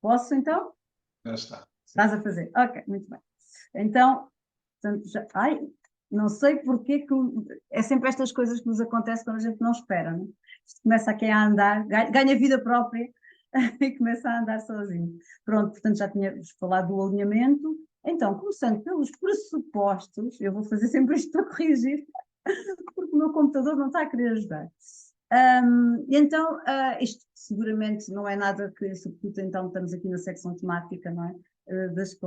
Posso então? Já está. Estás a fazer? Ok, muito bem. Então, portanto, não sei porque que é sempre estas coisas que nos acontecem quando a gente não espera, não é? Isto começa aqui a andar, ganha vida própria e começa a andar sozinho. Pronto, portanto já tínhamos falado do alinhamento. Então, começando pelos pressupostos, eu vou fazer sempre isto para corrigir, porque o meu computador não está a querer ajudar. Então, isto seguramente não é nada que, sobretudo, então estamos aqui na secção temática, não é? Das de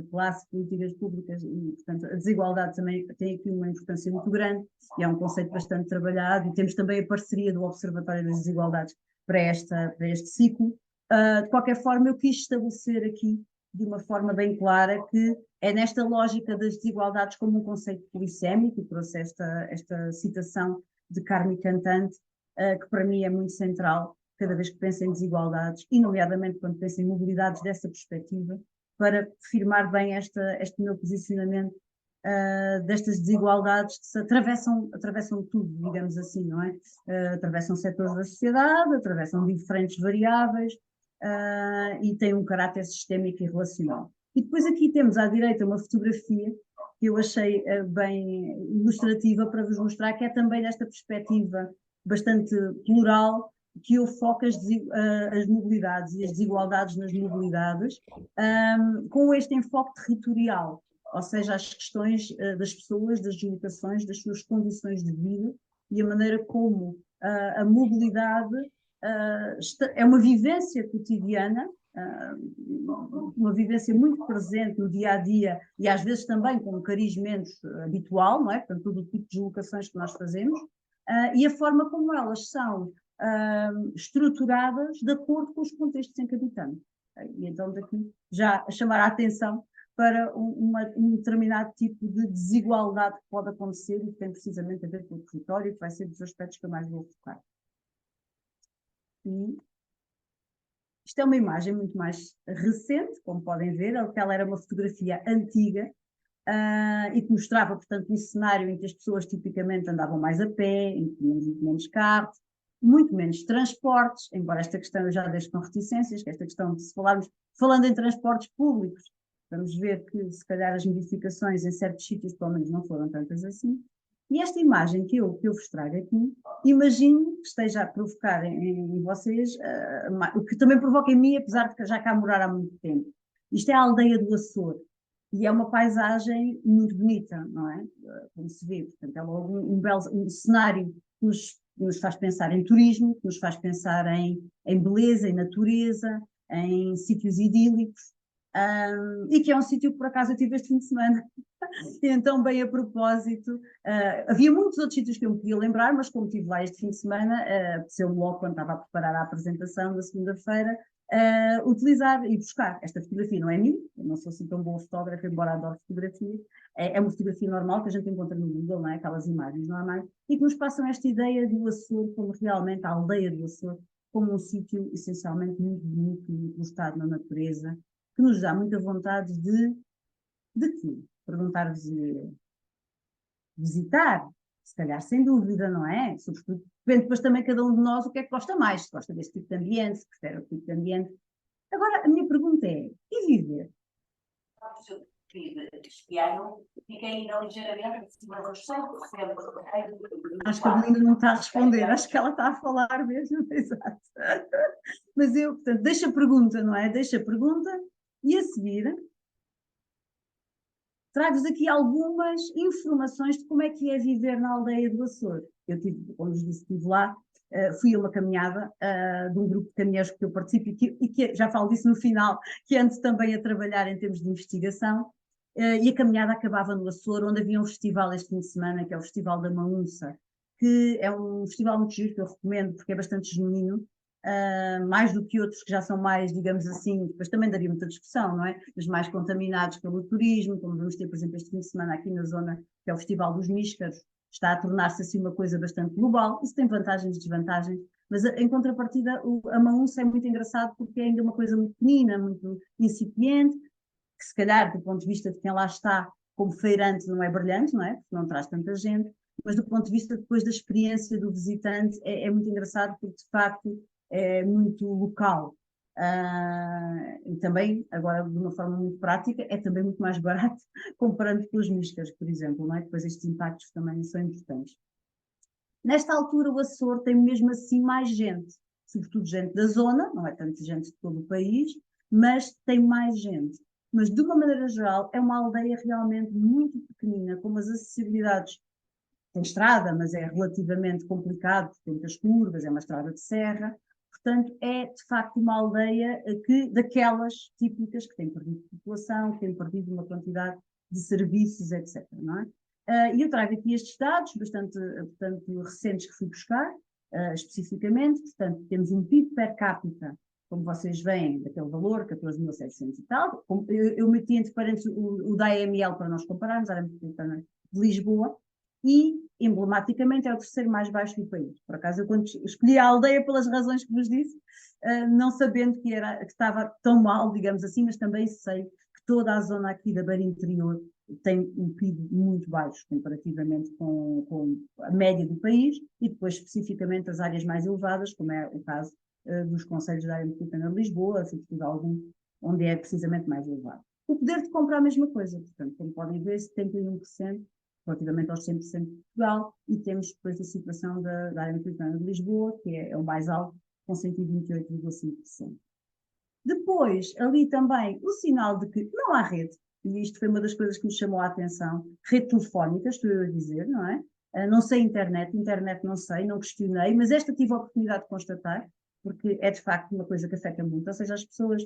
classe, políticas públicas e, portanto, a desigualdade também tem aqui uma importância muito grande e é um conceito bastante trabalhado e temos também a parceria do Observatório das Desigualdades para este ciclo. De qualquer forma, eu quis estabelecer aqui de uma forma bem clara que é nesta lógica das desigualdades como um conceito polissémico, e trouxe esta citação de Carme Cantante, que para mim é muito central cada vez que penso em desigualdades, e nomeadamente quando penso em mobilidades dessa perspectiva, para firmar bem este meu posicionamento destas desigualdades que se atravessam tudo, digamos assim, não é? Atravessam setores da sociedade, atravessam diferentes variáveis e têm um caráter sistémico e relacional. E depois aqui temos à direita uma fotografia que eu achei bem ilustrativa para vos mostrar, que é também desta perspectiva bastante plural, que eu foco as mobilidades e as desigualdades nas mobilidades, com este enfoque territorial, ou seja, as questões das pessoas, das deslocações, das suas condições de vida e a maneira como a mobilidade é uma vivência cotidiana, uma vivência muito presente no dia a dia e às vezes também com um cariz menos habitual, não é? Portanto, todo o tipo de deslocações que nós fazemos, e a forma como elas são estruturadas de acordo com os contextos em que habitamos. E então daqui já chamar a atenção para um determinado tipo de desigualdade que pode acontecer e que tem precisamente a ver com o território, que vai ser dos aspectos que eu mais vou focar. E isto é uma imagem muito mais recente, como podem ver, ela era uma fotografia antiga e que mostrava, portanto, um cenário em que as pessoas tipicamente andavam mais a pé, em que tínhamos muito menos carros, muito menos transportes, embora esta questão eu já deixo com reticências, que esta questão de se falando em transportes públicos, vamos ver que se calhar as modificações em certos sítios pelo menos não foram tantas assim. E esta imagem que eu vos trago aqui, imagino que esteja a provocar em vocês, o que também provoca em mim, apesar de já cá morar há muito tempo. Isto é a aldeia do Açor. E é uma paisagem muito bonita, não é? Como se vê, portanto, é logo um belo cenário que nos faz pensar em turismo, que nos faz pensar em beleza, em natureza, em sítios idílicos, e que é um sítio que por acaso eu tive este fim de semana. E então, bem a propósito, havia muitos outros sítios que eu me podia lembrar, mas como estive lá este fim de semana, apeteceu-me logo, quando estava a preparar a apresentação da segunda-feira, utilizar e buscar. Esta fotografia não é minha, eu não sou assim tão boa fotógrafa, embora adore fotografia, é uma fotografia normal que a gente encontra no Google, não é? Aquelas imagens normais, e que nos passam esta ideia do Açor como realmente a aldeia do Açor, como um sítio essencialmente muito bonito, muito gostado na natureza, que nos dá muita vontade de quê? Perguntar-vos visitar, se calhar sem dúvida, não é? Sobretudo, depende depois também cada um de nós o que é que gosta mais, se gosta deste tipo de ambiente, se prefere outro tipo de ambiente. Agora, a minha pergunta é, e viver? Fica ainda ligeiramente acima da questão. Acho que a Belinda não está a responder, acho que ela está a falar mesmo, exato. Mas eu, portanto, deixo a pergunta, não é? Deixo a pergunta e a seguir trago-vos aqui algumas informações de como é que é viver na aldeia do Açor. Eu tive, como vos disse, estive lá, fui a uma caminhada de um grupo de caminheiros que eu participo e que já falo disso no final, que ando também a trabalhar em termos de investigação, e a caminhada acabava no Açor, onde havia um festival este fim de semana, que é o Festival da Maúnça, que é um festival muito giro, que eu recomendo, porque é bastante genuíno, mais do que outros que já são mais, digamos assim, depois também daria muita discussão, não é? Mas mais contaminados pelo turismo, como vamos ter, por exemplo, este fim de semana aqui na zona, que é o Festival dos Míscaros, está a tornar-se assim uma coisa bastante global. Isso tem vantagens e desvantagens, mas em contrapartida a Maúnça é muito engraçado porque é ainda uma coisa muito pequenina, muito incipiente, que se calhar do ponto de vista de quem lá está como feirante não é brilhante, não é? Porque não traz tanta gente, mas do ponto de vista depois da experiência do visitante é muito engraçado porque de facto é muito local. E também, agora de uma forma muito prática, é também muito mais barato comparando com os miscas, por exemplo, não é? Depois estes impactos também são importantes. Nesta altura o Açor tem mesmo assim mais gente, sobretudo gente da zona, não é tanto gente de todo o país, mas tem mais gente. Mas de uma maneira geral é uma aldeia realmente muito pequenina, com umas acessibilidades, tem estrada, mas é relativamente complicado, porque tem muitas curvas, é uma estrada de serra, portanto é de facto uma aldeia daquelas típicas que tem perdido população, que tem perdido uma quantidade de serviços, etc. Não é? E eu trago aqui estes dados bastante recentes que fui buscar, especificamente, portanto temos um PIB per capita, como vocês veem, daquele valor, 14.700 e tal. Eu meti entre parênteses o da AML para nós compararmos, a área metropolitana de Lisboa, e emblematicamente é o terceiro mais baixo do país. Por acaso, eu quando escolhi a aldeia pelas razões que vos disse, não sabendo que estava tão mal, digamos assim, mas também sei que toda a zona aqui da Beira Interior tem um PIB muito baixo comparativamente com a média do país e depois especificamente as áreas mais elevadas, como é o caso dos concelhos da área metropolitana de Lisboa, sobretudo algum onde é precisamente mais elevado. O poder de compra é a mesma coisa, portanto, como podem ver, 71% relativamente aos 100% de Portugal, e temos depois a situação da área metropolitana de Lisboa, que é o mais alto, com 128,5%. Depois, ali também, o sinal de que não há rede, e isto foi uma das coisas que me chamou a atenção, rede telefónica, estou eu a dizer, não é? Não sei internet não sei, não questionei, mas esta tive a oportunidade de constatar, porque é de facto uma coisa que afeta muito, ou seja, as pessoas,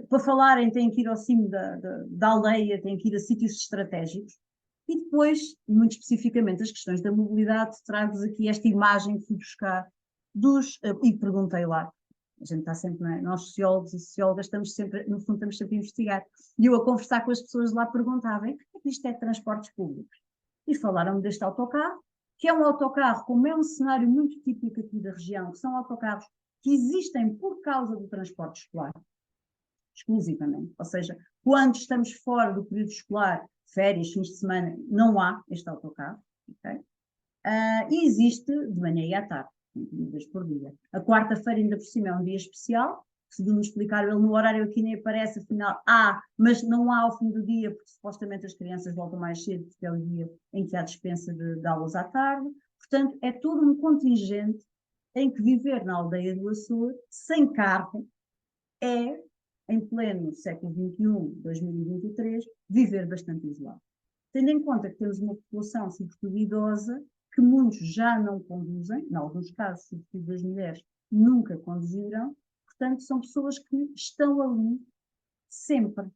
para falarem, têm que ir ao cimo da aldeia, têm que ir a sítios estratégicos, e depois, muito especificamente, as questões da mobilidade, trago-vos aqui esta imagem que fui buscar e perguntei lá, a gente está sempre, é? Nós sociólogos e sociólogas estamos sempre, no fundo, estamos sempre a investigar. E eu a conversar com as pessoas lá perguntava, o que é que isto é de transportes públicos? E falaram-me deste autocarro, que é um autocarro, como é um cenário muito típico aqui da região, que são autocarros que existem por causa do transporte escolar, exclusivamente. Ou seja, quando estamos fora do período escolar, férias, fins de semana, não há este autocarro. Okay? E existe de manhã e à tarde, 20 vezes por dia. A quarta-feira, ainda por cima, é um dia especial. Segundo me explicar, ele no horário aqui nem aparece, afinal há, mas não há ao fim do dia, porque supostamente as crianças voltam mais cedo, porque é o dia em que há dispensa de aulas à tarde. Portanto, é todo um contingente em que viver na aldeia do Açor, sem carro, é, em pleno século XXI, 2023, viver bastante isolado. Tendo em conta que temos uma população, sobretudo idosa, que muitos já não conduzem, em alguns casos, sobretudo das mulheres, nunca conduziram, portanto, são pessoas que estão ali sempre,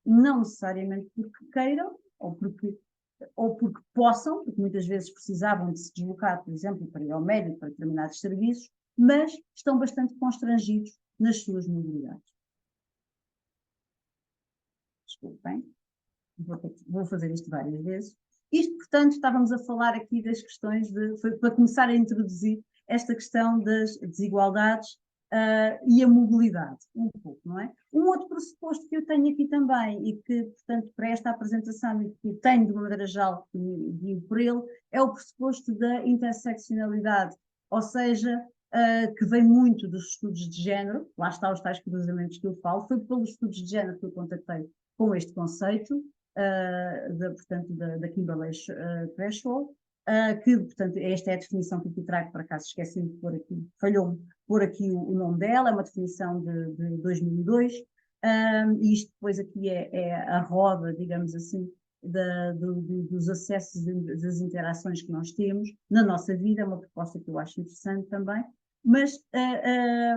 não necessariamente porque queiram ou porque possam, porque muitas vezes precisavam de se deslocar, por exemplo, para ir ao médico, para determinados serviços, mas estão bastante constrangidos nas suas mobilidades. Desculpem, vou fazer isto várias vezes. Isto, portanto, estávamos a falar aqui das questões foi para começar a introduzir esta questão das desigualdades e a mobilidade, um pouco, não é? Um outro pressuposto que eu tenho aqui também e que, portanto, para esta apresentação e que tenho de uma maneira geral que digo por ele, é o pressuposto da interseccionalidade, ou seja, que vem muito dos estudos de género, lá está os tais cruzamentos que eu falo, foi pelos estudos de género que eu contactei com este conceito, portanto, da Kimberley Threshold, que, portanto, esta é a definição que eu trago, por acaso esqueci de pôr aqui, falhou-me pôr aqui o nome dela, é uma definição de 2002, e isto depois aqui é a roda, digamos assim, dos acessos, das interações que nós temos na nossa vida, é uma proposta que eu acho interessante também, mas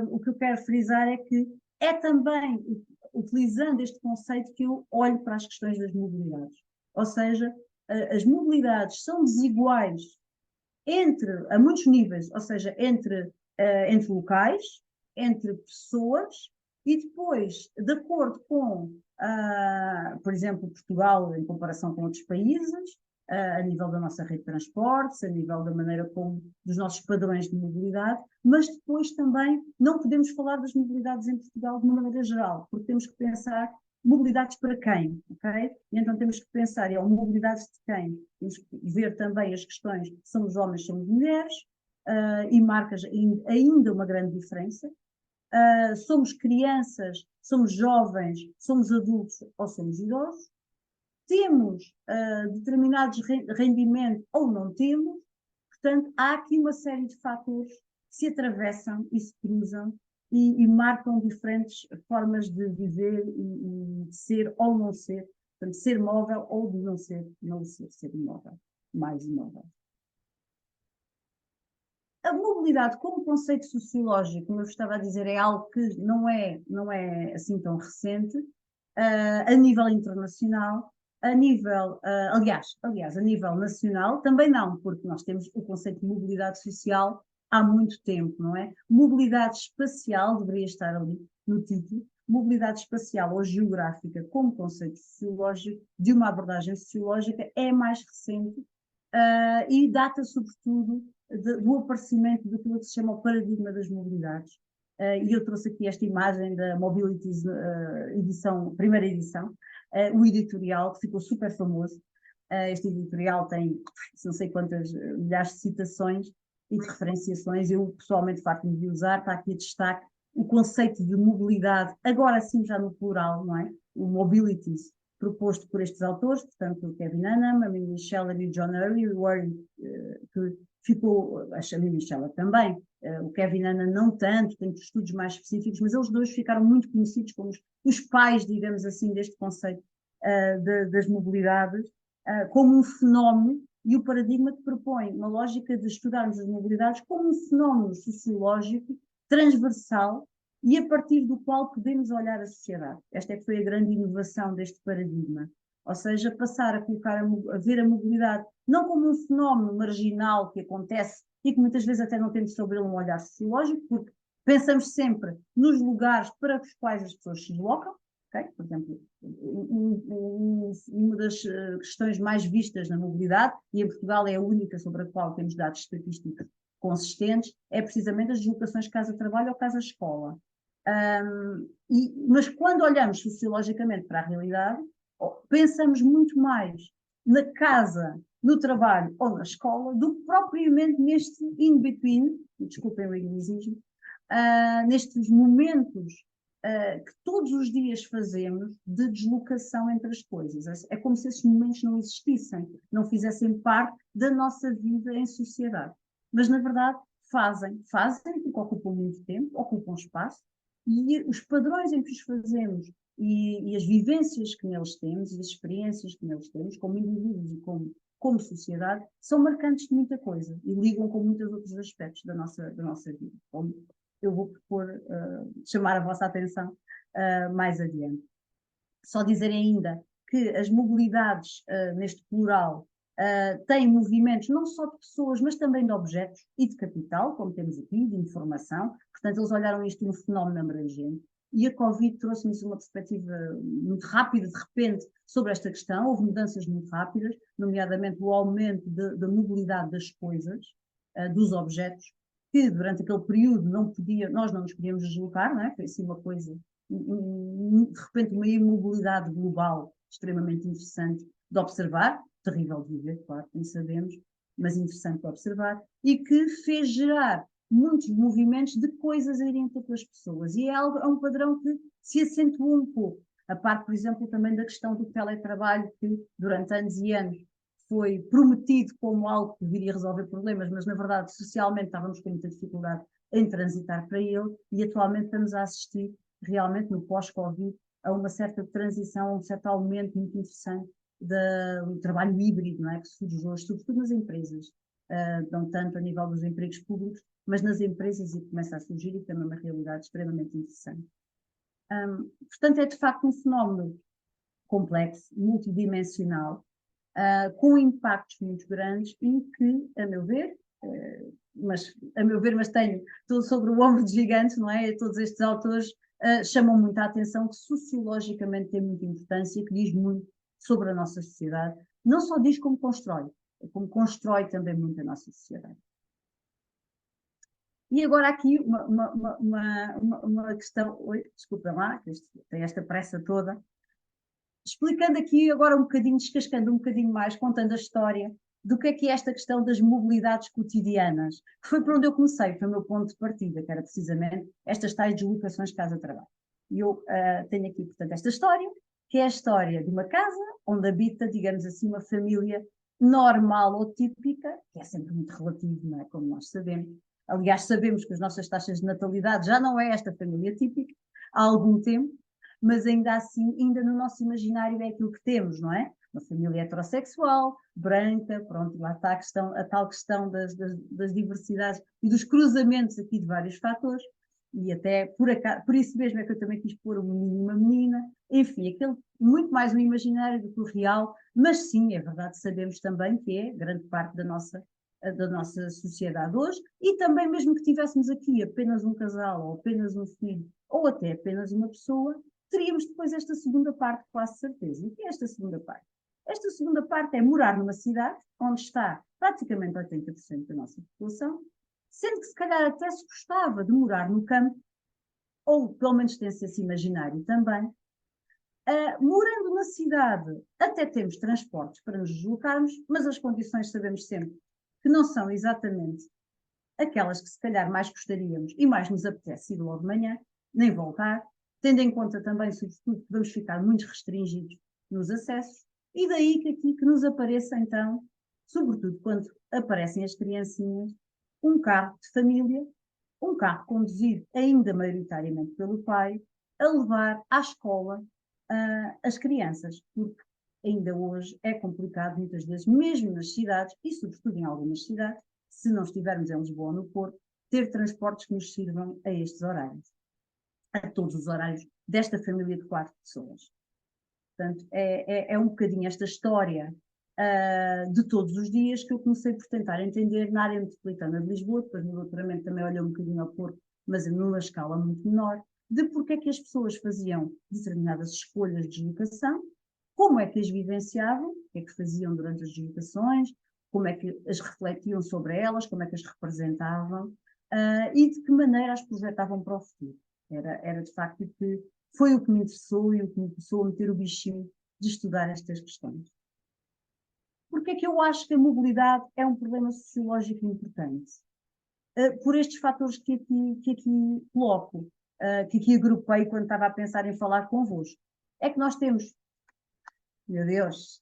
o que eu quero frisar é que é também utilizando este conceito que eu olho para as questões das mobilidades. Ou seja, as mobilidades são desiguais a muitos níveis, ou seja, entre locais, entre pessoas, e depois, de acordo com, por exemplo, Portugal em comparação com outros países, a nível da nossa rede de transportes, a nível da maneira como, dos nossos padrões de mobilidade, mas depois também não podemos falar das mobilidades em Portugal de uma maneira geral, porque temos que pensar mobilidades para quem, ok? E então temos que pensar em mobilidades de quem? Temos que ver também as questões, somos homens, somos mulheres, e marcas ainda uma grande diferença, somos crianças, somos jovens, somos adultos ou somos idosos, temos determinados rendimentos ou não temos, portanto, há aqui uma série de fatores que se atravessam e se cruzam e marcam diferentes formas de viver e de ser ou não ser, portanto, ser móvel ou de não ser imóvel, mais imóvel. A mobilidade como conceito sociológico, como eu estava a dizer, é algo que não é assim tão recente, a nível internacional, aliás, a nível nacional, também não, porque nós temos o conceito de mobilidade social há muito tempo, não é? Mobilidade espacial, deveria estar ali no título, mobilidade espacial ou geográfica como conceito sociológico, de uma abordagem sociológica, é mais recente e data, sobretudo, do aparecimento daquilo que se chama o paradigma das mobilidades. E eu trouxe aqui esta imagem da Mobilities primeira edição, o editorial, que ficou super famoso. Este editorial tem não sei quantas milhares de citações e de referenciações. Eu pessoalmente farto-me de usar, está aqui a destaque o conceito de mobilidade, agora sim já no plural, não é? O mobilities, proposto por estes autores, portanto, o Kevin Annam, a Mimi Scheller e o John Urry, que ficou, a Mimi Scheller também, o Kevin Annam não tanto, tem estudos mais específicos, mas eles dois ficaram muito conhecidos como os pais, digamos assim, deste conceito das mobilidades, como um fenómeno e o paradigma que propõe uma lógica de estudarmos as mobilidades como um fenómeno sociológico transversal e a partir do qual podemos olhar a sociedade. Esta é que foi a grande inovação deste paradigma. Ou seja, passar a ver a mobilidade não como um fenómeno marginal que acontece e que muitas vezes até não temos sobre ele um olhar sociológico, porque pensamos sempre nos lugares para os quais as pessoas se deslocam. Okay? Por exemplo, uma das questões mais vistas na mobilidade, e em Portugal é a única sobre a qual temos dados estatísticos consistentes, é precisamente as deslocações casa-trabalho ou casa-escola. Mas quando olhamos sociologicamente para a realidade, pensamos muito mais na casa, no trabalho ou na escola do que propriamente neste in-between, desculpem o inglesismo, nestes momentos que todos os dias fazemos de deslocação entre as coisas. É como se esses momentos não existissem, não fizessem parte da nossa vida em sociedade. Mas, na verdade, fazem, porque ocupam muito tempo, ocupam espaço, e os padrões em que os fazemos e as vivências que neles temos, e as experiências que neles temos, como indivíduos e como sociedade, são marcantes de muita coisa e ligam com muitos outros aspectos da nossa vida. Como eu vou propor chamar a vossa atenção mais adiante. Só dizer ainda que as mobilidades neste plural têm movimentos não só de pessoas, mas também de objetos e de capital, como temos aqui, de informação. Portanto, eles olharam isto como um fenómeno abrangente. E a Covid trouxe-nos uma perspectiva muito rápida, de repente, sobre esta questão. Houve mudanças muito rápidas, nomeadamente o aumento da mobilidade das coisas, dos objetos, que durante aquele período nós não nos podíamos deslocar, não é? Foi assim uma coisa, de repente uma imobilidade global extremamente interessante de observar, terrível de viver, claro, como sabemos, mas interessante de observar, e que fez gerar muitos movimentos de coisas a irem ter pelas pessoas. E é um padrão que se acentuou um pouco. A parte, por exemplo, também da questão do teletrabalho, que durante anos e anos foi prometido como algo que viria resolver problemas, mas na verdade socialmente estávamos com muita dificuldade em transitar para ele e atualmente estamos a assistir realmente no pós-Covid a uma certa transição, a um certo aumento muito interessante do trabalho híbrido, não é? Que surge hoje, sobretudo nas empresas, não tanto a nível dos empregos públicos, mas nas empresas e começa a surgir e também uma realidade extremamente interessante. Portanto, é de facto um fenómeno complexo, multidimensional, com impactos muito grandes e que, a meu ver, mas tenho tudo sobre o ombro de gigantes, não é? Todos estes autores chamam muito a atenção, que sociologicamente tem muita importância, que diz muito sobre a nossa sociedade, não só diz como constrói também muito a nossa sociedade. E agora aqui uma questão, desculpa lá, que tem esta pressa toda, explicando aqui agora um bocadinho, descascando um bocadinho mais, contando a história do que é esta questão das mobilidades cotidianas, que foi por onde eu comecei, foi o meu ponto de partida, que era precisamente estas tais deslocações casa-trabalho. E eu tenho aqui, portanto, esta história, que é a história de uma casa onde habita, digamos assim, uma família normal ou típica, que é sempre muito relativo, não é? Como nós sabemos. Aliás, sabemos que as nossas taxas de natalidade já não é esta família típica há algum tempo, mas ainda assim, ainda no nosso imaginário é aquilo que temos, não é? Uma família heterossexual, branca, pronto, lá está a tal questão das diversidades e dos cruzamentos aqui de vários fatores, e até por isso mesmo é que eu também quis pôr um menino e uma menina, enfim, aquele muito mais um imaginário do que o real, mas sim, é verdade, sabemos também que é grande parte da nossa sociedade hoje, e também mesmo que tivéssemos aqui apenas um casal, ou apenas um filho, ou até apenas uma pessoa, teríamos depois esta segunda parte, quase certeza. O que é esta segunda parte? Esta segunda parte é morar numa cidade onde está praticamente 80% da nossa população, sendo que se calhar até se gostava de morar no campo, ou pelo menos tem-se esse imaginário também. Morando na cidade, até temos transportes para nos deslocarmos, mas as condições sabemos sempre que não são exatamente aquelas que se calhar mais gostaríamos e mais nos apetece ir logo de manhã, nem voltar, tendo em conta também, sobretudo, que vamos ficar muito restringidos nos acessos, e daí que aqui que nos apareça então, sobretudo quando aparecem as criancinhas, um carro de família, um carro conduzido ainda maioritariamente pelo pai, a levar à escola as crianças, porque ainda hoje é complicado muitas vezes, mesmo nas cidades, e sobretudo em algumas cidades, se não estivermos em Lisboa ou no Porto, ter transportes que nos sirvam a estes horários, a todos os horários desta família de 4 pessoas. Portanto, é um bocadinho esta história de todos os dias que eu comecei por tentar entender na área metropolitana de Lisboa, depois no doutoramento também olhei um bocadinho ao Porto, mas numa escala muito menor, de porque é que as pessoas faziam determinadas escolhas de deslocação, como é que as vivenciavam, o que é que faziam durante as deslocações, como é que as refletiam sobre elas, como é que as representavam e de que maneira as projetavam para o futuro. Era de facto o que foi o que me interessou e o que me começou a meter o bichinho de estudar estas questões. Porque é que eu acho que a mobilidade é um problema sociológico importante? Por estes fatores que aqui coloco, que aqui agrupei quando estava a pensar em falar convosco. É que nós temos, meu Deus,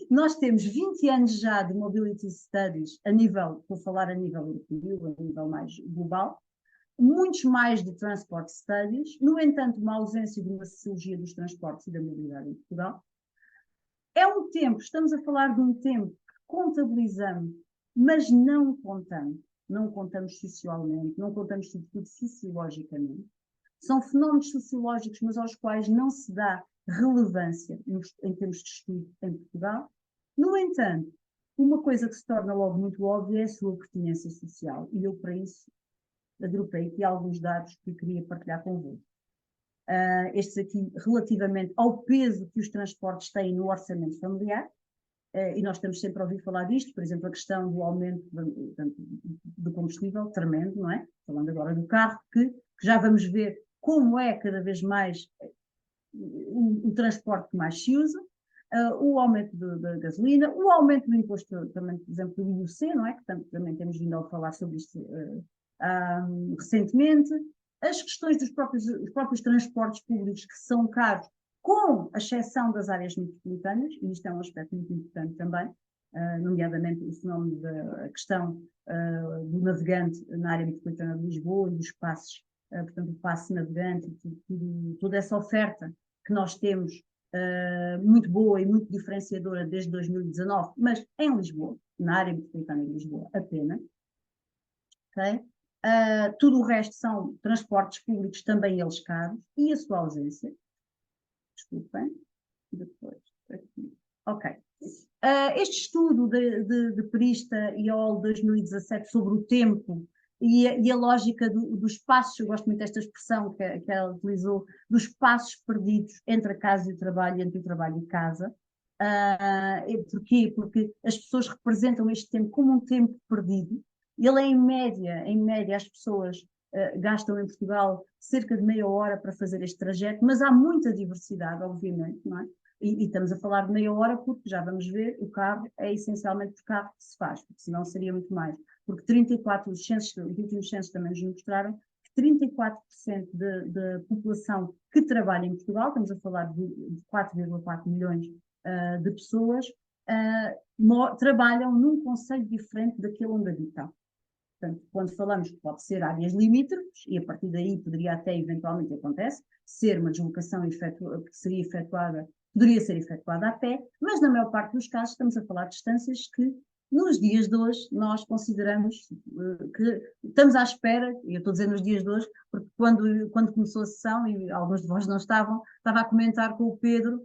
nós temos 20 anos já de Mobility Studies a nível, vou falar a nível europeu, a nível mais global, muitos mais de Transport Studies, no entanto, uma ausência de uma sociologia dos transportes e da mobilidade em Portugal. É um tempo, estamos a falar de um tempo que contabilizamos, mas não contamos. Não contamos socialmente, não contamos sobretudo sociologicamente. São fenómenos sociológicos, mas aos quais não se dá relevância em termos de estudo em Portugal. No entanto, uma coisa que se torna logo muito óbvia é a sua pertinência social. E eu, para isso, agrupei aqui alguns dados que queria partilhar convosco. Estes aqui relativamente ao peso que os transportes têm no orçamento familiar, e nós estamos sempre a ouvir falar disto, por exemplo, a questão do aumento do combustível, tremendo, não é? Falando agora do carro, que já vamos ver como é cada vez mais o transporte que mais se usa, o aumento da gasolina, o aumento do imposto também, por exemplo, do IUC, não é? Que também temos vindo a falar sobre isto recentemente, as questões dos próprios transportes públicos que são caros, com a exceção das áreas metropolitanas, e isto é um aspecto muito importante também, nomeadamente o fenómeno da questão do navegante na área metropolitana de Lisboa e dos passos, portanto, o passe navegante, toda essa oferta que nós temos, muito boa e muito diferenciadora desde 2019, mas em Lisboa, na área metropolitana de Lisboa apenas. Okay? Tudo o resto são transportes públicos, também eles caros, e a sua ausência. Desculpem. Depois, aqui. Ok. Este estudo de Perista e Ol 2017 sobre o tempo e a lógica dos passos, eu gosto muito desta expressão que ela utilizou, dos passos perdidos entre a casa e o trabalho, entre o trabalho e casa. Porquê? Porque as pessoas representam este tempo como um tempo perdido. Ele é em média as pessoas gastam em Portugal cerca de meia hora para fazer este trajeto, mas há muita diversidade, obviamente, não é? E estamos a falar de meia hora porque, já vamos ver, o carro é essencialmente por carro que se faz, porque senão seria muito mais. Porque 34, os últimos censos também nos mostraram que 34% da população que trabalha em Portugal, estamos a falar de 4,4 milhões de pessoas, trabalham num concelho diferente daquele onde habitam. Portanto, quando falamos que pode ser áreas limítrofes, e a partir daí poderia até, eventualmente, acontece, ser uma deslocação que seria efetuada, poderia ser efetuada a pé, mas na maior parte dos casos estamos a falar de distâncias que, nos dias de hoje, nós consideramos que estamos à espera, e eu estou a dizer nos dias de hoje, porque quando começou a sessão, e alguns de vós não estavam, estava a comentar com o Pedro,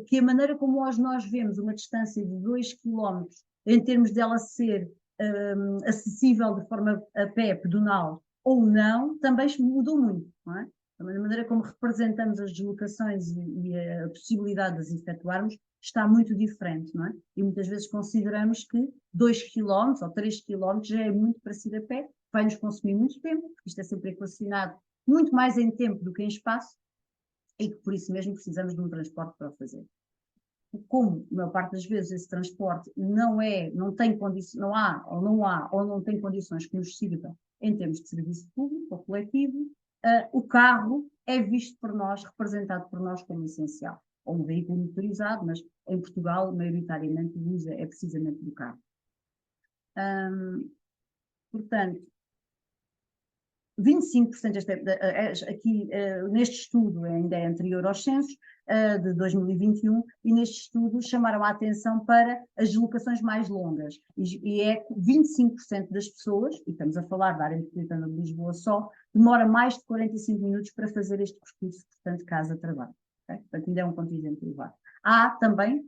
que a maneira como hoje nós vemos uma distância de 2 quilómetros, em termos dela ser acessível de forma a pé, pedonal ou não, também mudou muito, não é? A maneira como representamos as deslocações e a possibilidade de as efetuarmos está muito diferente, não é? E muitas vezes consideramos que 2 quilómetros ou 3 quilómetros já é muito para ir a pé, vai nos consumir muito tempo, porque isto é sempre equacionado muito mais em tempo do que em espaço, e que por isso mesmo precisamos de um transporte para o fazer. Como, a maior parte das vezes, esse transporte não tem condições, não tem condições que nos sirvam em termos de serviço público ou coletivo, o carro é visto por nós, representado por nós como essencial. Ou um veículo motorizado, mas em Portugal, maioritariamente, o uso é precisamente do carro. Portanto, 25%, aqui neste estudo ainda é anterior aos censos, de 2021, e neste estudo chamaram a atenção para as deslocações mais longas, e é 25% das pessoas, e estamos a falar da área metropolitana de Lisboa só, demora mais de 45 minutos para fazer este percurso, portanto, casa-trabalho. Okay? Portanto, ainda é um contingente elevado. Há também,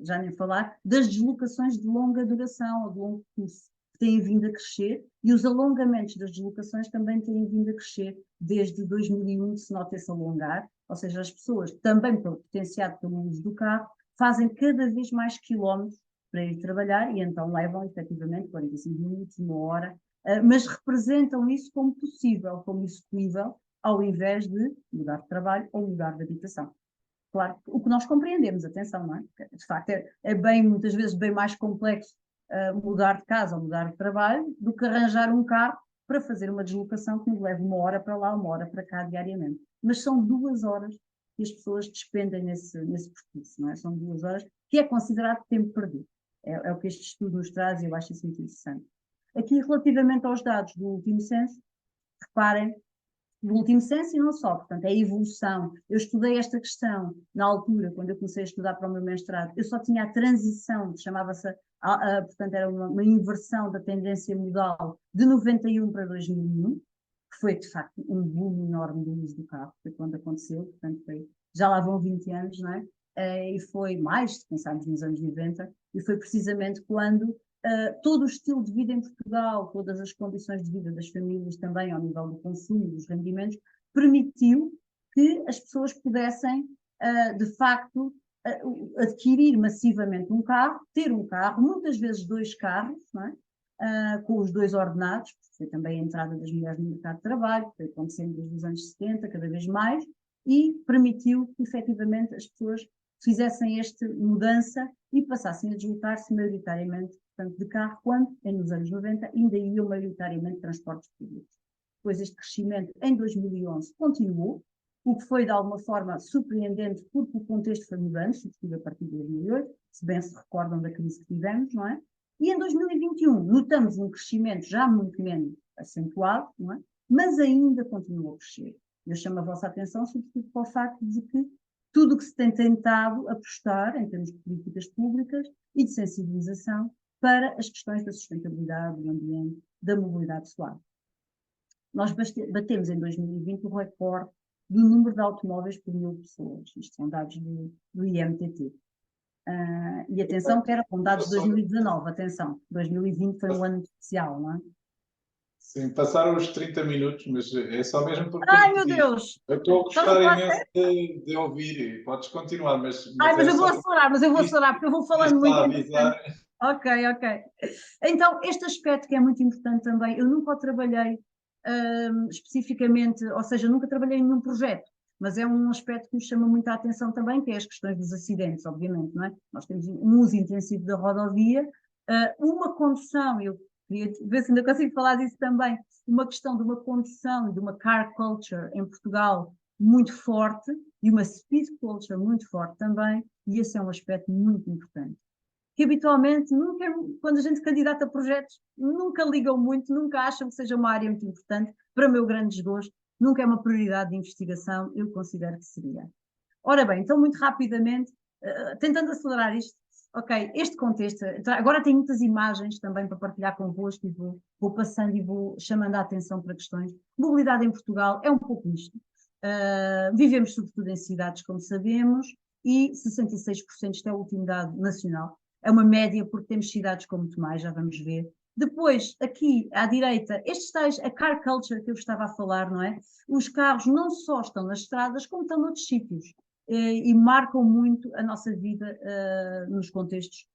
já nem falar, das deslocações de longa duração ou de longo curso, têm vindo a crescer, e os alongamentos das deslocações também têm vindo a crescer desde 2001, que se nota esse alongar, ou seja, as pessoas, também potenciado pelo uso do carro, fazem cada vez mais quilómetros para ir trabalhar e então levam efetivamente 45 minutos, uma hora, mas representam isso como possível, como execuível, ao invés de mudar de trabalho ou mudar de habitação. Claro, o que nós compreendemos, atenção, não é? De facto, muitas vezes bem mais complexo mudar de casa ou mudar de trabalho do que arranjar um carro para fazer uma deslocação que nos leve uma hora para lá, uma hora para cá diariamente. Mas são 2 horas que as pessoas despendem nesse percurso, não é? São 2 horas que é considerado tempo perdido. É o que este estudo nos traz e eu acho isso muito interessante. Aqui, relativamente aos dados do último censo, reparem, do último censo e não só, portanto, é a evolução. Eu estudei esta questão na altura, quando eu comecei a estudar para o meu mestrado, eu só tinha a transição, chamava-se, portanto, era uma inversão da tendência modal de 91 para 2001, que foi, de facto, um boom enorme do uso do carro, foi quando aconteceu, portanto, já lá vão 20 anos, não é? E foi mais, se pensarmos nos anos 90, e foi precisamente quando todo o estilo de vida em Portugal, todas as condições de vida das famílias também, ao nível do consumo, dos rendimentos, permitiu que as pessoas pudessem, de facto, adquirir massivamente um carro, ter um carro, muitas vezes 2 carros, não é? Com os 2 ordenados, porque foi também a entrada das mulheres no mercado de trabalho, foi acontecendo desde os anos 70, cada vez mais, e permitiu que, efetivamente, as pessoas fizessem esta mudança e passassem a deslocar-se maioritariamente, portanto, de carro, quando, nos anos 90, ainda iam maioritariamente transportes públicos. Depois este crescimento, em 2011, continuou, o que foi, de alguma forma, surpreendente, porque o contexto foi mudando, sobretudo a partir de 2008, se bem se recordam da crise que tivemos, não é? E em 2021 notamos um crescimento já muito menos acentuado, não é? Mas ainda continua a crescer. Eu chamo a vossa atenção, sobretudo, para o facto de que tudo o que se tem tentado apostar em termos de políticas públicas e de sensibilização para as questões da sustentabilidade, do ambiente, da mobilidade suave. Nós batemos em 2020 o recorde do número de automóveis por 1000 pessoas. Isto são dados do IMTT. E atenção que era com dados de 2019, atenção, 2020 foi um ano especial, não é? Sim, passaram os 30 minutos, mas é só mesmo porque... Ai, meu Deus! Eu estou a gostar imenso de ouvir, podes continuar, mas eu vou acelerar, porque eu vou falando muito. Avisar. Ok. Então, este aspecto que é muito importante também, eu nunca o trabalhei especificamente, ou seja, nunca trabalhei em nenhum projeto, mas é um aspecto que nos chama muita atenção também, que é as questões dos acidentes, obviamente, não é? Nós temos um uso intensivo da rodovia, uma condução, eu queria ver se ainda consigo falar disso também, uma questão de uma condução, de uma car culture em Portugal muito forte, e uma speed culture muito forte também, e esse é um aspecto muito importante. Que habitualmente, nunca, quando a gente se candidata a projetos, nunca ligam muito, nunca acham que seja uma área muito importante, para o meu grande desgosto, nunca é uma prioridade de investigação, eu considero que seria. Ora bem, então muito rapidamente, tentando acelerar isto, ok, este contexto, agora tenho muitas imagens também para partilhar convosco e vou passando e vou chamando a atenção para questões. Mobilidade em Portugal é um pouco isto. Vivemos sobretudo em cidades, como sabemos, e 66%, isto é o último dado nacional, é uma média porque temos cidades com muito mais, já vamos ver. Depois, aqui à direita, estes tais, a car culture que eu estava a falar, não é? Os carros não só estão nas estradas, como estão noutros sítios e marcam muito a nossa vida nos contextos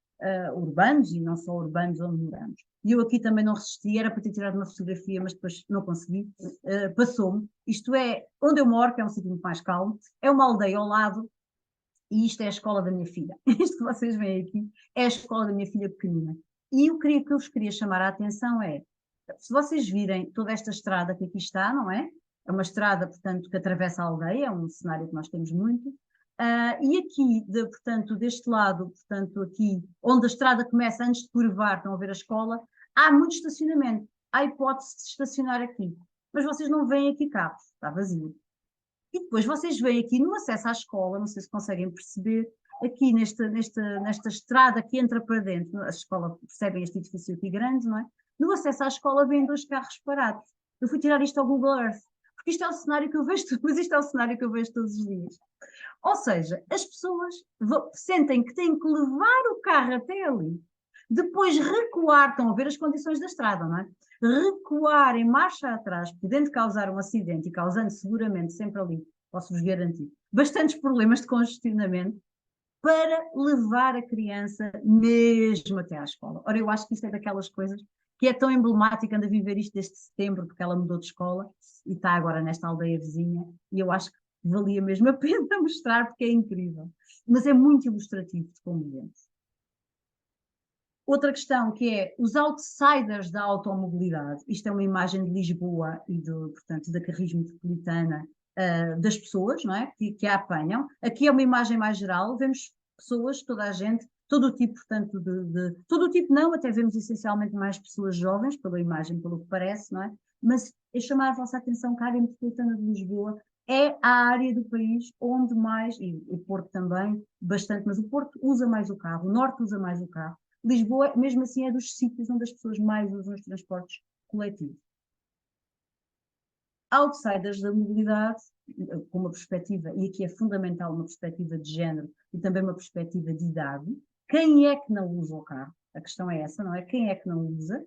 urbanos e não só urbanos onde moramos. E eu aqui também não resisti, era para ter tirado uma fotografia, mas depois não consegui, passou-me. Isto é, onde eu moro, que é um sítio muito mais calmo, é uma aldeia ao lado, e isto é a escola da minha filha. Isto que vocês veem aqui é a escola da minha filha pequenina. E o que eu vos queria chamar a atenção é, se vocês virem toda esta estrada que aqui está, não é? É uma estrada, portanto, que atravessa a aldeia, é um cenário que nós temos muito. E aqui, portanto, deste lado, portanto, aqui, onde a estrada começa, antes de curvar, estão a ver a escola, há muito estacionamento. Há hipótese de estacionar aqui. Mas vocês não veem aqui carros, está vazio. E depois vocês veem aqui no acesso à escola, não sei se conseguem perceber, aqui nesta estrada que entra para dentro, a escola, percebem este edifício aqui grande, não é? No acesso à escola vêm 2 carros parados. Eu fui tirar isto ao Google Earth, porque isto é o cenário que eu vejo, mas isto é o cenário que eu vejo todos os dias. Ou seja, as pessoas sentem que têm que levar o carro até ali, depois recuar, estão a ver as condições da estrada, não é? Recuar em marcha atrás, podendo causar um acidente e causando seguramente sempre ali, posso-vos garantir, bastantes problemas de congestionamento, para levar a criança mesmo até à escola. Ora, eu acho que isto é daquelas coisas que é tão emblemática, ando a viver isto desde setembro, porque ela mudou de escola e está agora nesta aldeia vizinha, e eu acho que valia mesmo a pena mostrar, porque é incrível. Mas é muito ilustrativo de como vivemos. Outra questão que é os outsiders da automobilidade. Isto é uma imagem de Lisboa e, portanto, da Carris Metropolitana, das pessoas, não é? Que a apanham. Aqui é uma imagem mais geral, vemos pessoas, toda a gente, todo o tipo, portanto, todo o tipo não, até vemos essencialmente mais pessoas jovens, pela imagem, pelo que parece, não é? Mas é chamar a vossa atenção que a área metropolitana de Lisboa é a área do país onde mais, e o Porto também, bastante, mas o Porto usa mais o carro, o Norte usa mais o carro. Lisboa, mesmo assim, é dos sítios onde as pessoas mais usam os transportes coletivos. Outsiders da mobilidade, com uma perspectiva, e aqui é fundamental uma perspectiva de género e também uma perspectiva de idade. Quem é que não usa o carro? A questão é essa, não é? Quem é que não usa?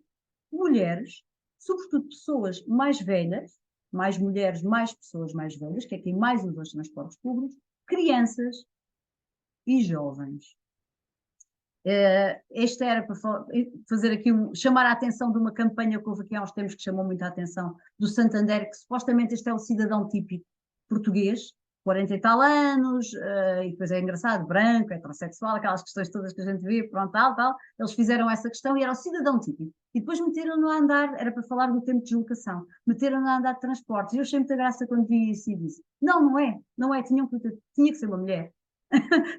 Mulheres, sobretudo pessoas mais velhas, mais mulheres, mais pessoas mais velhas, que é quem mais usa os transportes públicos, crianças e jovens. Este era para fazer aqui chamar a atenção de uma campanha que houve aqui há uns tempos que chamou muita atenção, do Santander, que supostamente este é o cidadão típico português, 40 e tal anos, e depois é engraçado, branco, heterossexual, aquelas questões todas que a gente vê, pronto, tal. Eles fizeram essa questão e era o cidadão típico. E depois meteram-no a andar, era para falar do tempo de deslocação, meteram-no a andar de transportes. E eu achei muita graça quando vi isso e disse: não é, tinha que ser uma mulher.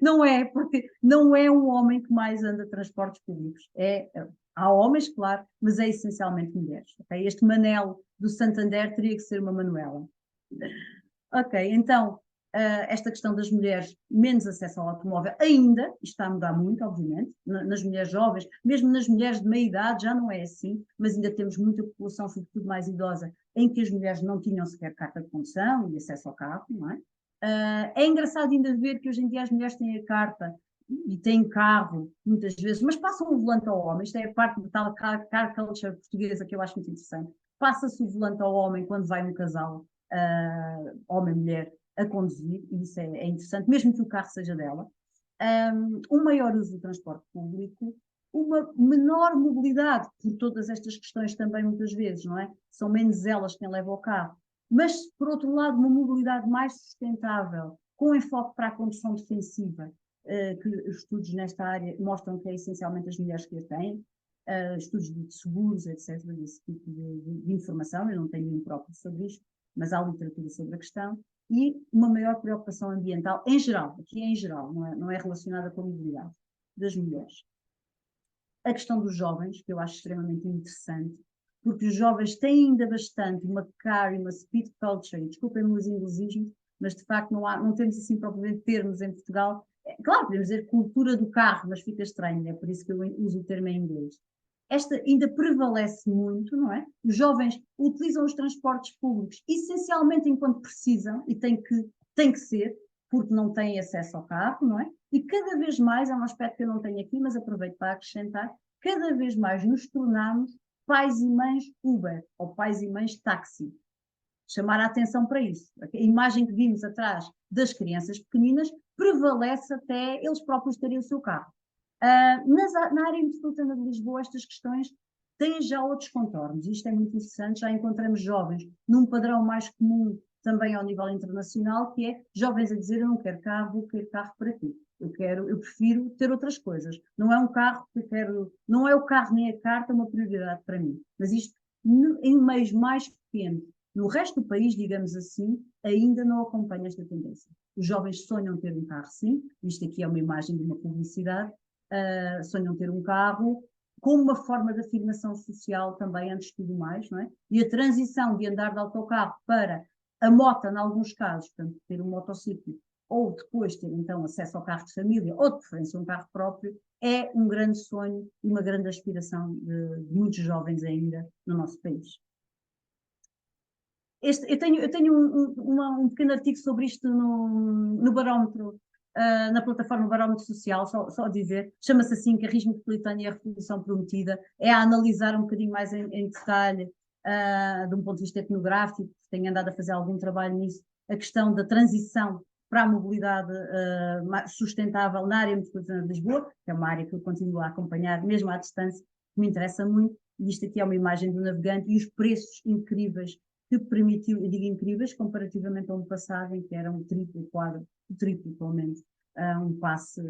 Não é, porque não é um homem que mais anda de transportes públicos. Há homens, claro, mas é essencialmente mulheres. Okay? Este Manel do Santander teria que ser uma Manuela. Ok, então, esta questão das mulheres, menos acesso ao automóvel, ainda, isto está a mudar muito, obviamente, nas mulheres jovens, mesmo nas mulheres de meia idade já não é assim, mas ainda temos muita população, sobretudo mais idosa, em que as mulheres não tinham sequer carta de condução e acesso ao carro, não é? É engraçado ainda ver que hoje em dia as mulheres têm a carta e têm carro, muitas vezes, mas passam o volante ao homem. Isto é a parte da tal car culture portuguesa que eu acho muito interessante. Passa-se o volante ao homem quando vai um casal, homem-mulher, a conduzir, e isso é interessante, mesmo que o carro seja dela. Um maior uso do transporte público, uma menor mobilidade, por todas estas questões também muitas vezes, não é? São menos elas quem leva o carro. mas, por outro lado, uma mobilidade mais sustentável, com enfoque para a condução defensiva, que os estudos nesta área mostram que é essencialmente as mulheres que a têm, estudos de seguros, etc., desse tipo de informação, eu não tenho nenhum próprio sobre isto, mas há literatura sobre a questão, e uma maior preocupação ambiental em geral, aqui é em geral, não é relacionada com a mobilidade das mulheres. A questão dos jovens, que eu acho extremamente interessante, porque os jovens têm ainda bastante uma car e uma speed culture, desculpem-me os inglesismos, mas de facto não temos assim propriamente termos em Portugal. Claro, podemos dizer cultura do carro, mas fica estranho, é por isso que eu uso o termo em inglês. Esta ainda prevalece muito, não é? Os jovens utilizam os transportes públicos essencialmente enquanto precisam, e tem que ser, porque não têm acesso ao carro, não é? E cada vez mais, é um aspecto que eu não tenho aqui, mas aproveito para acrescentar, cada vez mais nos tornamos pais e mães Uber, ou pais e mães táxi. Chamar a atenção para isso. A imagem que vimos atrás das crianças pequeninas prevalece até eles próprios terem o seu carro. Na área metropolitana de Lisboa, estas questões têm já outros contornos. Isto é muito interessante, já encontramos jovens num padrão mais comum também ao nível internacional, que é jovens a dizer: eu não quero carro, vou querer carro para quê? Eu prefiro ter outras coisas. Não é um carro que eu quero, não é o carro nem a carta uma prioridade para mim. Mas isto em meios mais pequenos, no resto do país, digamos assim, ainda não acompanha esta tendência. Os jovens sonham ter um carro, sim. Isto aqui é uma imagem de uma publicidade. Sonham ter um carro, como uma forma de afirmação social também, antes de tudo mais, não é? E a transição de andar de autocarro para a moto, em alguns casos, portanto, ter um motociclo, ou depois ter então acesso ao carro de família, ou de preferência um carro próprio, é um grande sonho e uma grande aspiração de muitos jovens ainda no nosso país. Eu tenho um pequeno artigo sobre isto no Barómetro, na plataforma Barómetro Social, só a dizer, chama-se assim: Carris Metropolitano e a Revolução Prometida, é a analisar um bocadinho mais em detalhe, de um ponto de vista etnográfico, tenho andado a fazer algum trabalho nisso, a questão da transição para a mobilidade sustentável na área metropolitana de Lisboa, que é uma área que eu continuo a acompanhar, mesmo à distância, que me interessa muito, e isto aqui é uma imagem do navegante e os preços incríveis que permitiu, eu digo incríveis, comparativamente ao ano passado, em que era um triplo, o triplo, pelo menos, um passe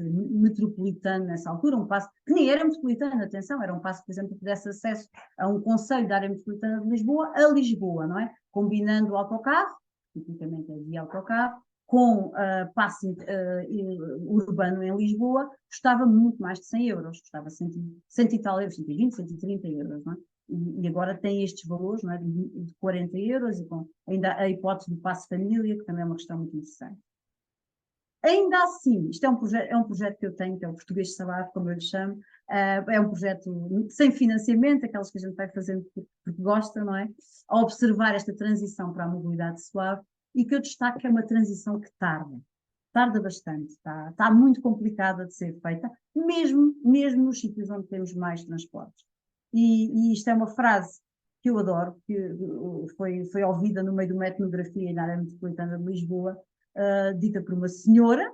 metropolitano nessa altura, um passe que nem era metropolitano, atenção, era um passe, por exemplo, que desse acesso a um concelho da área metropolitana de Lisboa, a Lisboa, não é? Combinando o autocarro, tipicamente havia autocarro, com passe urbano em Lisboa, custava muito mais de 100 euros, custava 100 e tal euros, 120, 130 euros, não é? E agora tem estes valores, não é, de 40 euros, e com ainda a hipótese do passe família, que também é uma questão muito interessante. Ainda assim, isto é um projeto que eu tenho, que é o Português Sabado, como eu lhe chamo, é um projeto sem financiamento, aquelas que a gente vai fazendo porque gosta, não é? A observar esta transição para a mobilidade suave, e que eu destaco que é uma transição que tarda bastante, está muito complicada de ser feita, mesmo nos sítios onde temos mais transportes. E isto é uma frase que eu adoro, que foi ouvida no meio de uma etnografia na área metropolitana de Lisboa, dita por uma senhora,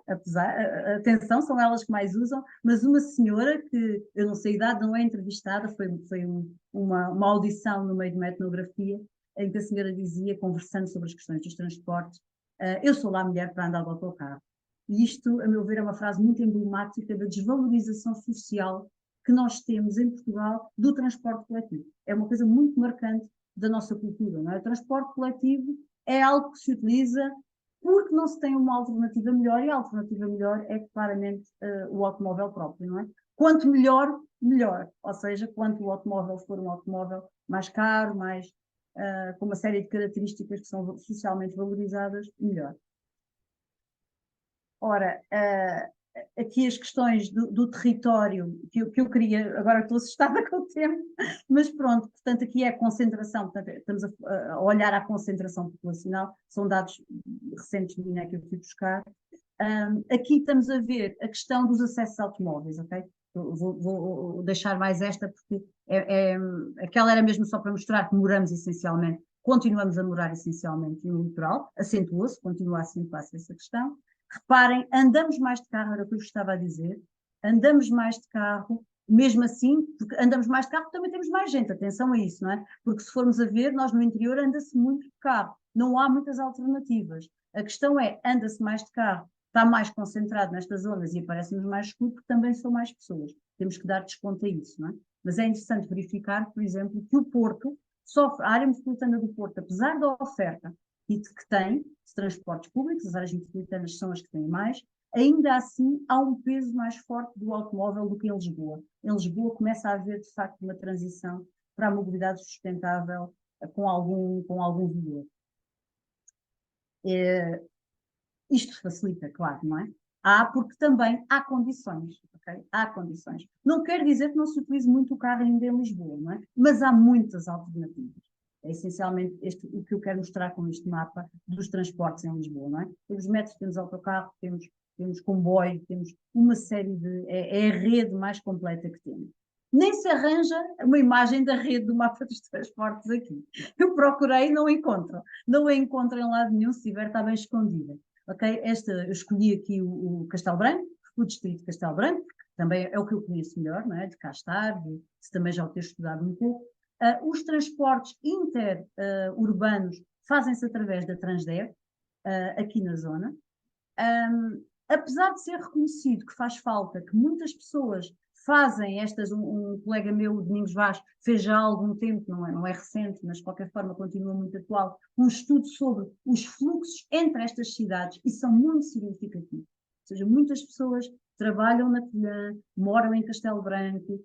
atenção, são elas que mais usam, mas uma senhora que, eu não sei a idade, não é entrevistada, foi uma audição no meio de uma etnografia, em que a senhora dizia, conversando sobre as questões dos transportes: eu sou lá mulher para andar de autocarro. E isto, a meu ver, é uma frase muito emblemática da desvalorização social que nós temos em Portugal do transporte coletivo. É uma coisa muito marcante da nossa cultura, não é? O transporte coletivo é algo que se utiliza porque não se tem uma alternativa melhor, e a alternativa melhor é claramente o automóvel próprio, não é? Quanto melhor, melhor. Ou seja, quanto o automóvel for um automóvel mais caro, com uma série de características que são socialmente valorizadas, melhor. Ora, aqui as questões do território, que eu queria, agora estou assustada com o tempo, mas pronto, portanto aqui é a concentração, portanto, estamos a olhar à concentração populacional, são dados recentes de INE que eu fui buscar. Aqui estamos a ver a questão dos acessos a automóveis, ok? Vou deixar mais esta, porque aquela era mesmo só para mostrar que moramos essencialmente, continuamos a morar essencialmente no litoral, acentuou-se, continua a acentuar-se essa questão. Reparem, andamos mais de carro, era o que eu estava a dizer, andamos mais de carro Mesmo assim, porque andamos mais de carro, também temos mais gente, atenção a isso, não é? Porque se formos a ver, nós no interior anda-se muito de carro, não há muitas alternativas. A questão é, anda-se mais de carro, está mais concentrado nestas zonas e aparece-nos mais escuro, porque também são mais pessoas. Temos que dar desconto a isso, não é? Mas é interessante verificar, por exemplo, que o Porto sofre, a área metropolitana do Porto, apesar da oferta que tem de transportes públicos, as áreas metropolitanas são as que têm mais, ainda assim há um peso mais forte do automóvel do que em Lisboa. Em Lisboa começa a haver, de facto, uma transição para a mobilidade sustentável com algum vigor. Isto facilita, claro, não é? Porque também há condições, ok? Há condições. Não quer dizer que não se utilize muito o carro ainda em Lisboa, não é? Mas há muitas alternativas. É essencialmente o que eu quero mostrar com este mapa dos transportes em Lisboa, não é? Temos metros, temos autocarro, temos comboio, temos uma série de... É a rede mais completa que temos. Nem se arranja uma imagem da rede do mapa dos transportes aqui. Eu procurei e não encontro. Não a encontro em lado nenhum, se tiver está bem escondida. Ok? Eu escolhi aqui o Castelo Branco, o distrito de Castelo Branco, porque também é o que eu conheço melhor, não é? De cá estar, também já o ter estudado um pouco. Os transportes interurbanos fazem-se através da Transdev, aqui na zona. Apesar de ser reconhecido que faz falta, que muitas pessoas fazem um colega meu, Domingos Vaz, fez já há algum tempo, não é recente, mas de qualquer forma continua muito atual, um estudo sobre os fluxos entre estas cidades e são muito significativos. Ou seja, muitas pessoas trabalham na Covilhã, moram em Castelo Branco,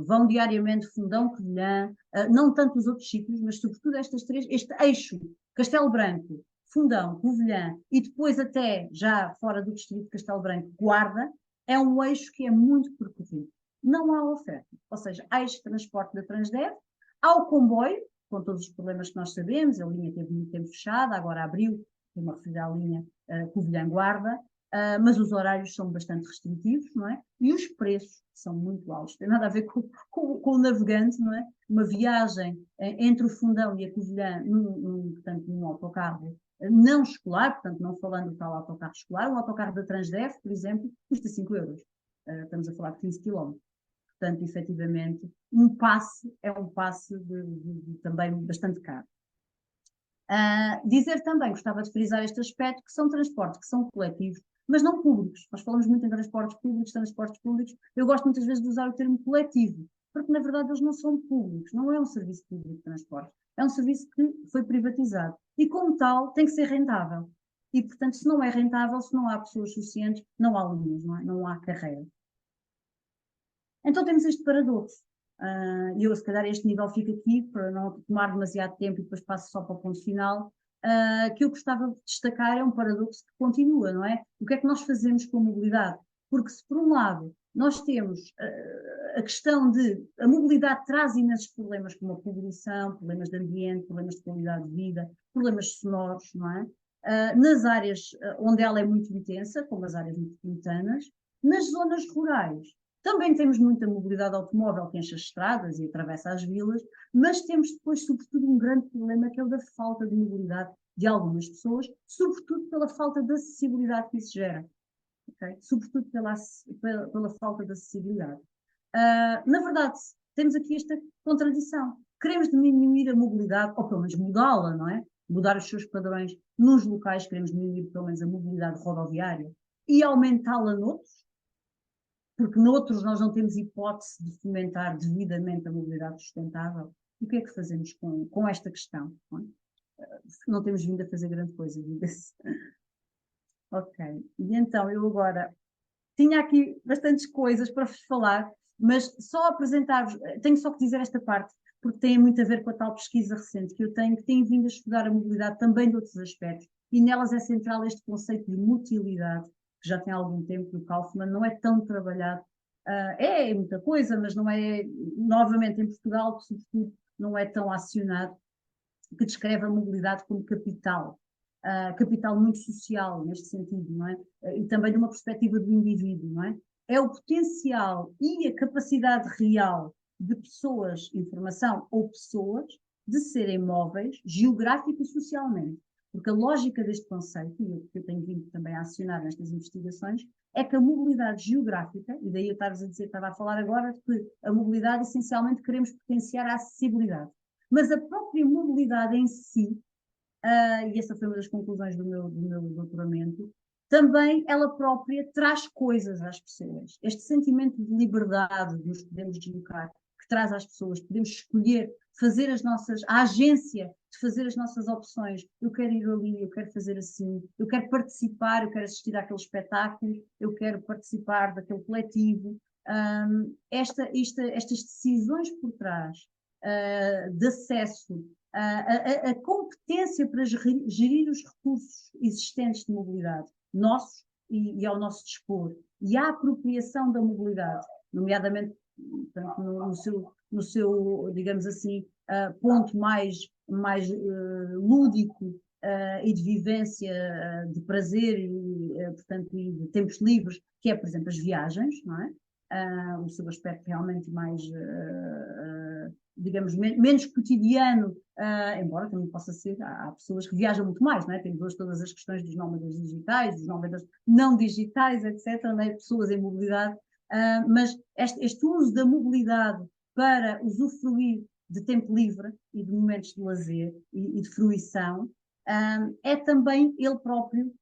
vão diariamente Fundão, Covilhã, não tanto os outros sítios, mas sobretudo este eixo, Castelo Branco, Fundão, Covilhã e depois até já fora do distrito de Castelo Branco, Guarda, é um eixo que é muito percorrido. Não há oferta, ou seja, há este transporte da Transdev, há o comboio, com todos os problemas que nós sabemos, a linha teve muito tempo fechada, agora abriu, tem uma referida à linha Covilhã-Guarda, mas os horários são bastante restritivos, não é? E os preços são muito altos. Tem nada a ver com o navegante, não é? Uma viagem entre o Fundão e a Covilhã, portanto, num autocarro não escolar, portanto, não falando do tal autocarro escolar, um autocarro da Transdev, por exemplo, custa 5 euros. Estamos a falar de 15 km. Portanto, efetivamente, é um passe também bastante caro. Dizer também, gostava de frisar este aspecto, que são transportes que são coletivos, mas não públicos. Nós falamos muito em transportes públicos. Eu gosto muitas vezes de usar o termo coletivo, porque na verdade eles não são públicos, não é um serviço público de transporte, é um serviço que foi privatizado e como tal tem que ser rentável. E portanto, se não é rentável, se não há pessoas suficientes, não há linhas, não há carreira. Então temos este paradoxo. E eu, se calhar, este nível fica aqui para não tomar demasiado tempo e depois passo só para o ponto final. Que eu gostava de destacar é um paradoxo que continua, não é? O que é que nós fazemos com a mobilidade? Porque se por um lado nós temos a questão de a mobilidade traz imensos problemas como a poluição, problemas de ambiente, problemas de qualidade de vida, problemas sonoros, não é? Nas áreas onde ela é muito intensa, como as áreas metropolitanas, nas zonas rurais. Também temos muita mobilidade automóvel que enche as estradas e atravessa as vilas, mas temos depois, sobretudo, um grande problema que é o da falta de mobilidade de algumas pessoas, sobretudo pela falta de acessibilidade que isso gera. Okay? Sobretudo pela falta de acessibilidade. Na verdade, temos aqui esta contradição. Queremos diminuir a mobilidade, ou pelo menos mudá-la, não é? Mudar os seus padrões nos locais, queremos diminuir pelo menos a mobilidade rodoviária e aumentá-la noutros, porque noutros nós não temos hipótese de fomentar devidamente a mobilidade sustentável. O que é que fazemos com esta questão? Não temos vindo a fazer grande coisa, diga-se. Ok, e então eu agora tinha aqui bastantes coisas para vos falar, mas só apresentar-vos, tenho só que dizer esta parte, porque tem muito a ver com a tal pesquisa recente que eu tenho, que tem vindo a estudar a mobilidade também de outros aspectos, e nelas é central este conceito de mutilidade, que já tem algum tempo do Kaufmann, não é tão trabalhado, é muita coisa, mas não é, novamente em Portugal, sobretudo, não é tão acionado, que descreve a mobilidade como capital. Capital muito social, neste sentido, não é? E também de uma perspectiva do indivíduo, não é? É o potencial e a capacidade real de pessoas, informação ou pessoas, de serem móveis, geográfico e socialmente. Porque a lógica deste conceito, e o que eu tenho vindo também a acionar nestas investigações, é que a mobilidade geográfica, e daí eu estava a falar agora de que a mobilidade essencialmente queremos potenciar a acessibilidade, mas a própria mobilidade em si, e essa foi uma das conclusões do meu doutoramento, também ela própria traz coisas às pessoas. Este sentimento de liberdade de nos podemos deslocar, que traz às pessoas, podemos escolher, fazer a agência de fazer as nossas opções. Eu quero ir ali, eu quero fazer assim, eu quero participar, eu quero assistir àquele espetáculo, eu quero participar daquele coletivo. Estas decisões por trás de acesso, a competência para gerir os recursos existentes de mobilidade, nossos e ao nosso dispor, e a apropriação da mobilidade, nomeadamente portanto, no seu, digamos assim, ponto mais lúdico e de vivência, de prazer e, portanto, e de tempos livres, que é, por exemplo, as viagens, não é? O seu aspecto realmente mais, digamos, menos cotidiano, embora também possa ser, há pessoas que viajam muito mais, não é? Temos hoje todas as questões dos nómadas digitais, dos nómadas não digitais, etc., não é? Pessoas em mobilidade, mas este uso da mobilidade para usufruir de tempo livre e de momentos de lazer e de fruição, é também ele próprio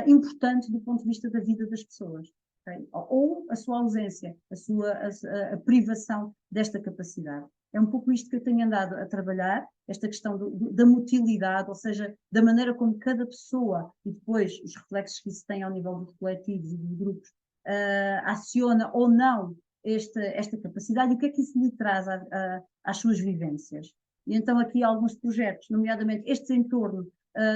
importante do ponto de vista da vida das pessoas. Okay? Ou a sua ausência, a privação desta capacidade. É um pouco isto que eu tenho andado a trabalhar, esta questão da mutilidade, ou seja, da maneira como cada pessoa, e depois os reflexos que isso tem ao nível dos coletivos e dos grupos, aciona ou não esta capacidade e o que é que isso lhe traz às suas vivências. E então aqui há alguns projetos, nomeadamente estes em torno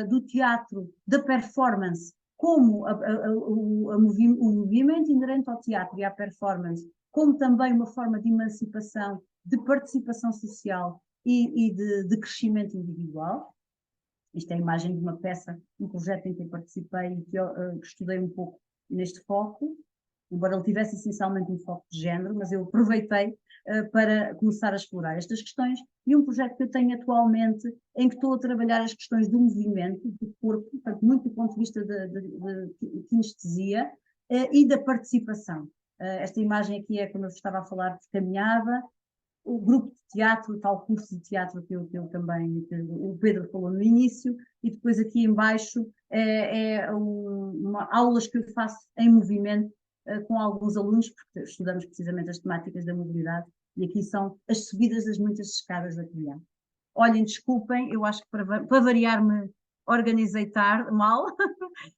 do teatro, da performance, como o movimento inerente ao teatro e à performance, como também uma forma de emancipação, de participação social e de crescimento individual. Isto é a imagem de uma peça, um projeto em que eu participei e que eu estudei um pouco neste foco, embora ele tivesse essencialmente um foco de género, mas eu aproveitei para começar a explorar estas questões, e um projeto que eu tenho atualmente em que estou a trabalhar as questões do movimento, do corpo, portanto, muito do ponto de vista de kinestesia e da participação. Esta imagem aqui é, como eu estava a falar, de caminhada, o grupo de teatro, o tal curso de teatro que eu também, que o Pedro falou no início, e depois aqui embaixo aulas que eu faço em movimento com alguns alunos, porque estudamos precisamente as temáticas da mobilidade, e aqui são as subidas das muitas escadas da criança. Olhem, desculpem, eu acho que para variar me organizei tarde, mal,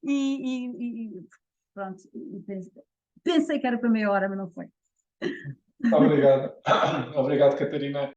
e pronto, pensei que era para meia hora, mas não foi. Obrigado. Obrigado, Catarina.